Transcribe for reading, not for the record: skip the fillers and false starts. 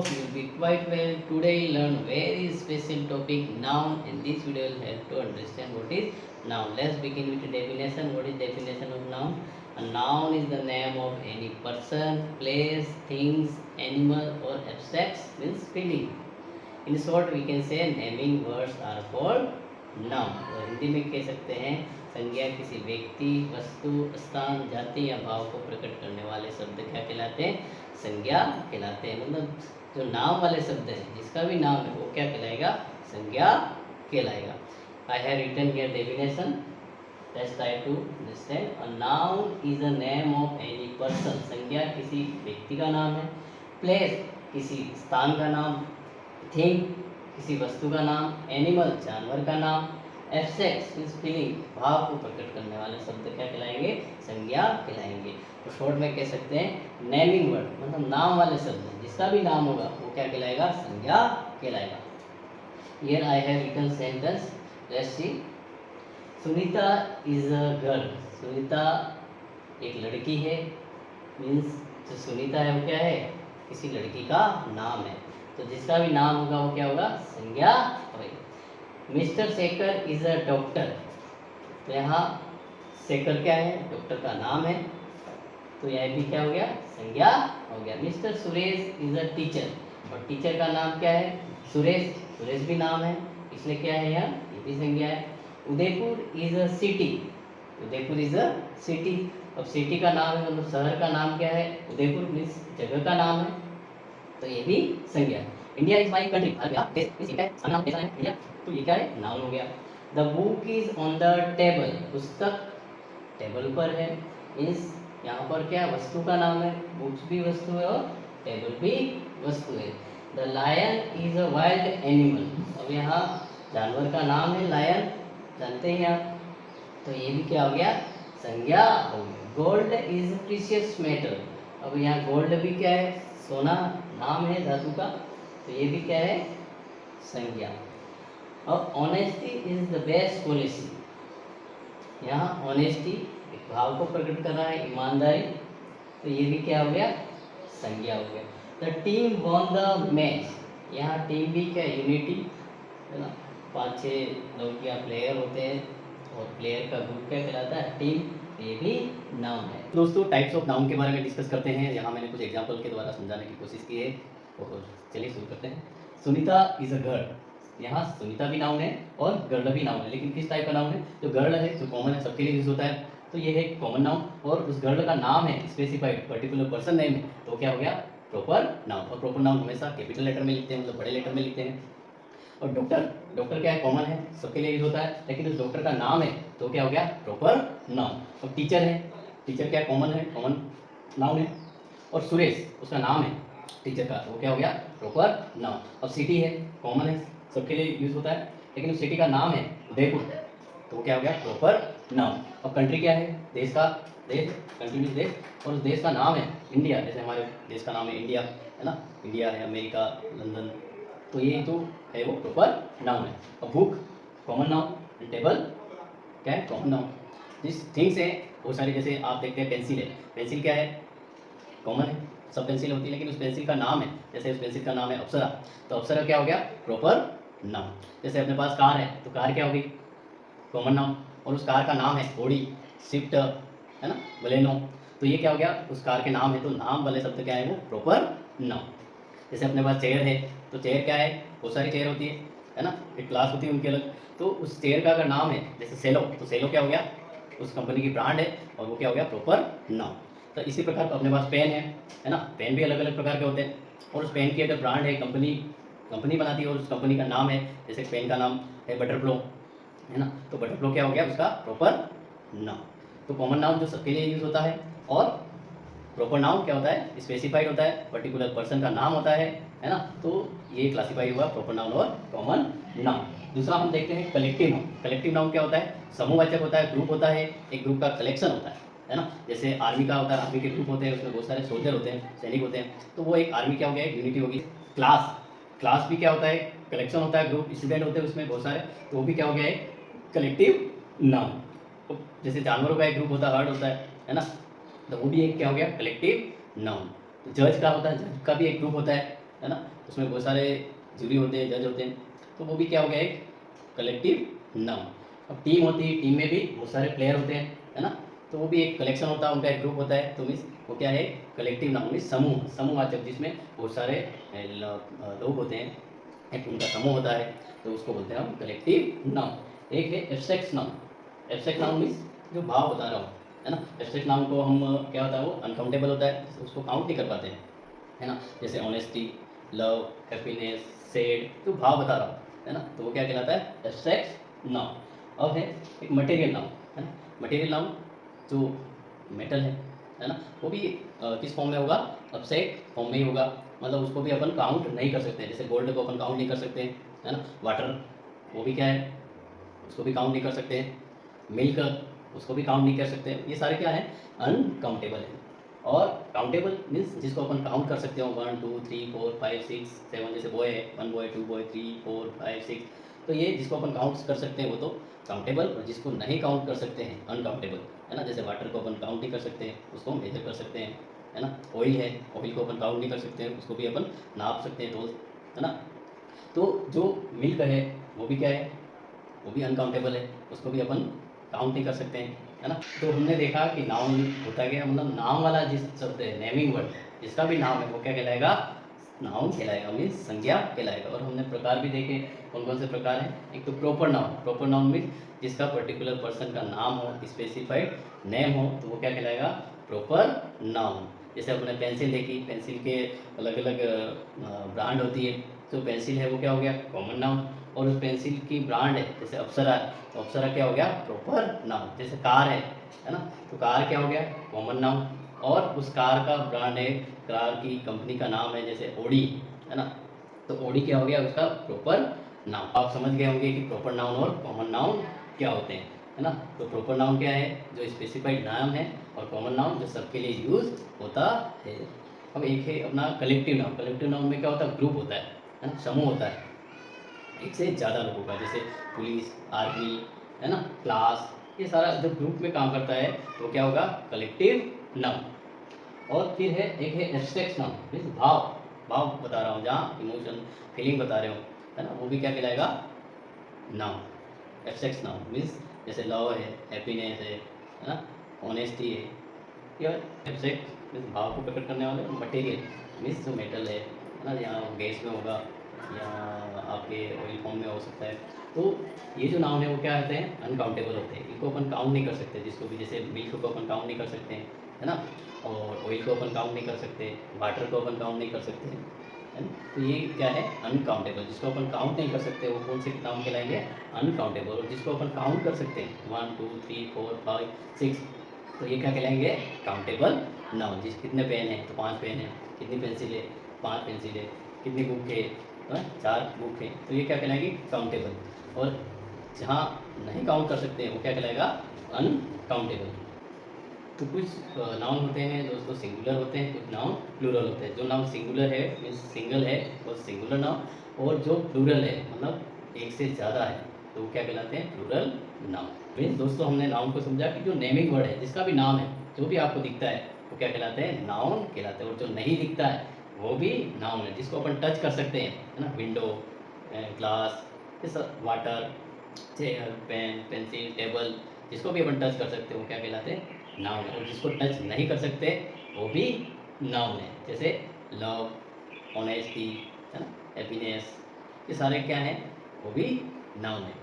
hope you'll be quite well. Today you'll learn very special topic noun, and this video will help to understand what is noun. Let's begin with the definition. What is definition of noun? A noun is the name of any person, place, things, animal or abstract means feeling. In short we can say naming words are called noun. और हिंदी में कह सकते हैं संज्ञा किसी व्यक्ति, वस्तु, स्थान, जाति या भाव को प्रकट करने वाले शब्द क्या कहलाते हैं? संज्ञा कहलाते हैं। मतलब जो नाम वाले शब्द है, जिसका भी नाम है वो क्या कहलाएगा? संज्ञा कहलाएगा। I have written here definition. Let's try to understand. A noun is a name of any person. संज्ञा किसी व्यक्ति का नाम है। प्लेस किसी स्थान का नाम। थिंग किसी वस्तु का नाम। एनिमल जानवर का नाम। एब्स्ट्रैक्ट मीन्स फीलिंग भाव को प्रकट करने वाले शब्द क्या कहलाएंगे? संज्ञा कहलाएंगे। तो शॉर्ट में कह सकते हैं नेमिंग वर्ड मतलब नाम वाले शब्द, जिसका भी नाम होगा वो क्या कहलाएगा? संज्ञा कहलाएगा। Here I have written sentence. Let's see. Sunita is a girl. Sunita एक लड़की है। मीन्स जो सुनीता है वो क्या है? किसी लड़की का नाम है। तो जिसका भी नाम होगा वो क्या होगा? संज्ञा होगी। Mister Shekhar is a doctor. तो यहाँ शेखर क्या है? डॉक्टर का नाम है। तो यह भी क्या हो गया? संज्ञा हो गया। Mister Suresh is a teacher. और टीचर का नाम क्या है? सुरेश। सुरेश भी नाम है, इसलिए क्या है यहाँ? ये भी संज्ञा है। Udaipur is a city. Udaipur is a city. अब सिटी का नाम है मतलब शहर का नाम क्या है? उदयपुर मीन्स जगह का नाम है, तो ये भी संज्ञा है। India is my country. India, तो ये क्या है? नाउन हो गया। The book is on the table. पुस्तक टेबल पर है। इस यहाँ पर क्या वस्तु का नाम है? बुक्स भी वस्तु है और टेबल भी वस्तु है। The lion is a wild animal. अब यहाँ जानवर का नाम है लायन, जानते हैं आप, तो ये भी क्या हो गया? संज्ञा हो गया। Gold is precious metal. अब यहाँ गोल्ड भी क्या है? सोना नाम है धातु का, तो ये भी क्या है? संज्ञा। और honesty is the best policy. यहाँ ऑनेस्टी एक भाव को प्रकट कर रहा है, ईमानदारी, तो ये भी क्या हो गया? संज्ञा हो गया। The team won the match. यहाँ टीम भी क्या? यूनिटी है ना, 5-6 लोग या प्लेयर होते हैं और प्लेयर का ग्रुप क्या कहलाता है? टीम। ये भी नाउन है। दोस्तों टाइप्स ऑफ नाउन के बारे में डिस्कस करते हैं। यहाँ मैंने कुछ एग्जांपल के द्वारा समझाने की कोशिश की है, और चलिए शुरू करते हैं। Sunita is a girl. यहाँ सुनीता भी नाउन है और गर्ल भी नाउन है, लेकिन किस टाइप का नाउन है? जो गर्ल है जो कॉमन है, सबके लिए यूज होता है, तो ये है कॉमन नाउन। और उस गर्ल का नाम है स्पेसिफाइड पर्टिकुलर पर्सन नेम है, तो क्या हो गया? Proper noun. और प्रॉपर नाउन हमेशा कैपिटल लेटर में लिखते हैं, मतलब बड़े लेटर में लिखते हैं। और डॉक्टर, डॉक्टर क्या है? कॉमन है, सबके लिए यूज होता है, लेकिन उस डॉक्टर का नाम है तो क्या हो गया? Proper noun. और टीचर है, टीचर क्या है? कॉमन है, कॉमन नाउन है। और सुरेश उसका नाम है टीचर का, तो वो क्या हो गया? Proper noun. और सिटी है, कॉमन है, सबके लिए यूज होता है, लेकिन उस सिटी का नाम है उदयपुर, तो वो क्या हो गया? Proper noun. और कंट्री क्या है? देश का, देश, कंट्री मीन्स देश, और उस देश का नाम है इंडिया। जैसे हमारे देश का नाम है इंडिया, है ना, इंडिया है, अमेरिका, लंदन, तो ये तो है वो प्रॉपर नाउन है। और बुक कॉमन नाउन, टेबल क्या है? Common noun. जिस थिंग्स है बहुत सारी, जैसे आप देखते हैं पेंसिल है, पेंसिल क्या है? कॉमन है, सब पेंसिल होती है, लेकिन उस पेंसिल का नाम है, जैसे उस पेंसिल का नाम है अप्सरा, तो अप्सरा क्या हो गया? Proper noun. जैसे अपने पास कार है, तो कार क्या होगी? Common noun. और उस कार का नाम है ऑडी, स्विफ्ट, है ना, बलेनो, तो ये क्या हो गया? उस कार के नाम है, तो नाम वाले शब्द क्या है? वो प्रॉपर नाउन। जैसे अपने पास चेयर है, तो चेयर क्या है? बहुत सारी चेयर होती है ना, एक क्लास होती है उनकी अलग, तो उस चेयर का अगर नाम है जैसे सेलो, तो सेलो क्या हो गया? उस कंपनी की ब्रांड है, और वो क्या हो गया? Proper noun. तो इसी प्रकार अपने पास पेन है ना, पेन भी अलग अलग प्रकार के होते हैं, और उस पेन की अगर ब्रांड है, कंपनी कंपनी बनाती है और उस कंपनी का नाम है, जैसे पेन का नाम है बटरफ्लो, है ना, तो बटरफ्लो क्या हो गया? उसका प्रॉपर नाउन। तो कॉमन नाउन जो सबके लिए यूज होता है, और प्रॉपर नाउन क्या होता है? स्पेसिफाइड होता है, पर्टिकुलर पर्सन का नाम होता है ना, तो ये क्लासिफाई हुआ प्रॉपर नाउन और कॉमन नाउन। दूसरा हम देखते हैं कलेक्टिव नाउन। कलेक्टिव नाउन क्या होता है? समूहवाचक होता है, ग्रुप होता है, एक ग्रुप का कलेक्शन होता है ना, जैसे आर्मी का होता है, आर्मी के ग्रुप होते हैं, उसमें बहुत सारे सोल्जर होते हैं, सैनिक होते हैं, तो वो एक आर्मी क्या हो गया? एक यूनिटी होगी। क्लास, क्लास भी क्या होता है? कलेक्शन होता है, ग्रुप स्टूडेंट होते हैं उसमें बहुत सारे, तो वो भी क्या हो गया? एक कलेक्टिव नाउन। तो जैसे जानवरों का एक ग्रुप होता है, हर्ड होता है ना, तो वो भी एक क्या हो गया? Collective noun. तो जज का होता है, जज का भी एक ग्रुप होता है, है ना, उसमें बहुत सारे जूरी होते हैं, जज होते हैं, तो वो भी क्या हो गया, एक कलेक्टिव नाउन। अब टीम होती है, टीम में भी बहुत सारे प्लेयर होते हैं, है ना, तो वो भी एक कलेक्शन होता है, उनका एक ग्रुप होता है, तो मीन्स वो क्या है, कलेक्टिव नाउन मीन्स समूह, समूहवाचक, जिसमें बहुत सारे लोग होते हैं, एक उनका समूह होता है, तो उसको बोलते हैं हम कलेक्टिव नाउन। एक है abstract noun. Abstract noun means जो भाव बता रहा हूँ, है ना, एब्स्ट्रैक्ट नाउन को हम क्या होता है, वो अनकाउंटेबल होता है, उसको काउंट नहीं कर पाते हैं, है ना, जैसे ऑनेस्टी, लव, हैप्पीनेस, सैड, तो भाव बता रहा हूँ, है ना, तो वो क्या कहलाता है, एब्स्ट्रैक्ट नाउन। अब है एक मटेरियल नाउन, है ना, मटेरियल नाउन जो मेटल है ना, वो भी किस फॉर्म में होगा, एब्स्ट्रैक्ट फॉर्म में ही होगा, मतलब उसको भी अपन काउंट नहीं कर सकते, जैसे गोल्ड को अपन काउंट नहीं कर सकते, है ना, वाटर वो भी क्या है, उसको भी काउंट नहीं कर सकते, मिल्क उसको भी काउंट नहीं कर सकते, ये सारे क्या है, अनकाउंटेबल है। और काउंटेबल मीन्स जिसको अपन काउंट कर सकते हो, 1 2 3 4 5 6 7, जैसे बॉय है, 1 बॉय 2 बॉय 3 4 5 6, तो ये जिसको अपन काउंट कर सकते हैं वो तो काउंटेबल, और जिसको नहीं काउंट कर सकते हैं अनकाउंटेबल, है ना, जैसे वाटर को अपन काउंट नहीं कर सकते हैं, उसको मेजर कर सकते हैं, है ना, ऑयल है, ऑयल को अपन काउंट नहीं कर सकते हैं, उसको भी अपन नाप सकते हैं रोज, है ना, तो जो मिल्क है वो भी क्या है, वो भी अनकाउंटेबल है, उसको भी अपन काउंट नहीं कर सकते हैं, है ना, तो हमने देखा कि नाउन होता गया, मतलब नाम वाला जिस शब्द है, नेमिंग वर्ड, जिसका भी नाम है वो क्या कहलाएगा, नाउन कहलाएगा, मीन्स संज्ञा कहलाएगा। और हमने प्रकार भी देखे, कौन कौन से प्रकार हैं, एक तो proper noun, proper noun means जिसका पर्टिकुलर पर्सन का नाम हो, स्पेसिफाइड नेम हो, तो वो क्या कहलाएगा, प्रॉपर नाउन। जैसे अपने पेंसिल देखी, पेंसिल के अलग अलग ब्रांड होती है, तो पेंसिल है वो क्या हो गया, कॉमन नाउन, और उस पेंसिल की ब्रांड है, जैसे अप्सरा है, तो अप्सरा क्या हो गया, प्रॉपर नाउन। जैसे कार है ना, तो कार क्या हो गया, कॉमन नाउन, और उस कार का ब्रांड है, कार की कंपनी का नाम है, जैसे ओडी, है ना, तो ओडी क्या हो गया, उसका प्रॉपर नाउन। आप समझ गए होंगे कि प्रॉपर नाउन और कॉमन नाउन क्या होते हैं, है ना, तो प्रॉपर नाउन क्या है, जो स्पेसिफाइड नाम है, और कॉमन नाउन जो सबके लिए यूज होता है। अब एक है अपना कलेक्टिव नाउन। कलेक्टिव नाउन में क्या होता है, ग्रुप होता है ना, समूह होता है, एक से ज़्यादा लोगों का, जैसे पुलिस, आर्मी, है ना, क्लास, ये सारा जब ग्रुप में काम करता है तो क्या होगा, कलेक्टिव नाउन। और फिर है एक है एब्स्ट्रैक्ट नाउन, मीन्स भाव, भाव बता रहा हूँ, जहाँ इमोशन फीलिंग बता रहे हो, है ना, वो भी क्या कहलाएगा, नाउन। एब्स्ट्रैक्ट नाउन मीन्स जैसे लव है, हैप्पीनेस है ना, ऑनेस्टी है, या एब्स्ट्रैक्ट मीन्स भाव को प्रकट करने वाले। मटेरियल मीन्स जो मेटल है ना, यहाँ गैस में होगा या आपके ऑयल फॉर्म में हो सकता है, तो ये जो नाउन है वो क्या होते हैं, अनकाउंटेबल होते हैं, इनको अपन काउंट नहीं कर सकते, जिसको भी, जैसे मिल्क को अपन काउंट नहीं कर सकते हैं, है ना, और ऑयल को अपन काउंट नहीं कर सकते, वाटर को अपन काउंट नहीं कर सकते, है ना, तो ये क्या है, अनकाउंटेबल। जिसको अपन काउंट नहीं कर सकते वो कौन से नाउन कहलाएंगे, अनकाउंटेबल। और जिसको अपन काउंट कर सकते हैं 1 2 3 4 5 6, तो ये क्या कहलाएंगे, काउंटेबल नाउन। जिस कितने पेन है, तो 5 पेन है, कितनी पेंसिल है, 5 पेंसिल है, कितनी बुक है, 4 बुक है, तो ये क्या कहलाएगी, काउंटेबल। और जहाँ नहीं काउंट कर सकते हैं वो क्या कहलाएगा, अनकाउंटेबल। तो कुछ नाउन होते हैं दोस्तों सिंगुलर होते हैं, कुछ नाउन प्लूरल होते हैं। जो नाउन सिंगुलर है मीन्स सिंगल है वो सिंगुलर नाउन, और जो प्लूरल है मतलब एक से ज़्यादा है तो वो क्या कहलाते हैं, प्लूरल नाउन। मीन्स दोस्तों हमने नाउन को समझा कि जो नेमिंग वर्ड है, जिसका भी नाम है, जो भी आपको दिखता है वो क्या कहलाते हैं, नाउन कहलाते हैं। और जो नहीं दिखता है वो भी नाउन है, जिसको अपन टच कर सकते हैं, है ना, window, glass, water, chair, pen, pencil, table, जिसको भी अपन टच कर सकते हैं वो क्या कहलाते हैं, नाउन है। और जिसको टच नहीं कर सकते वो भी नाउन है, जैसे लव, ऑनेस्टी, है ना, हैप्पीनेस, ये सारे क्या हैं, वो भी नाउन है।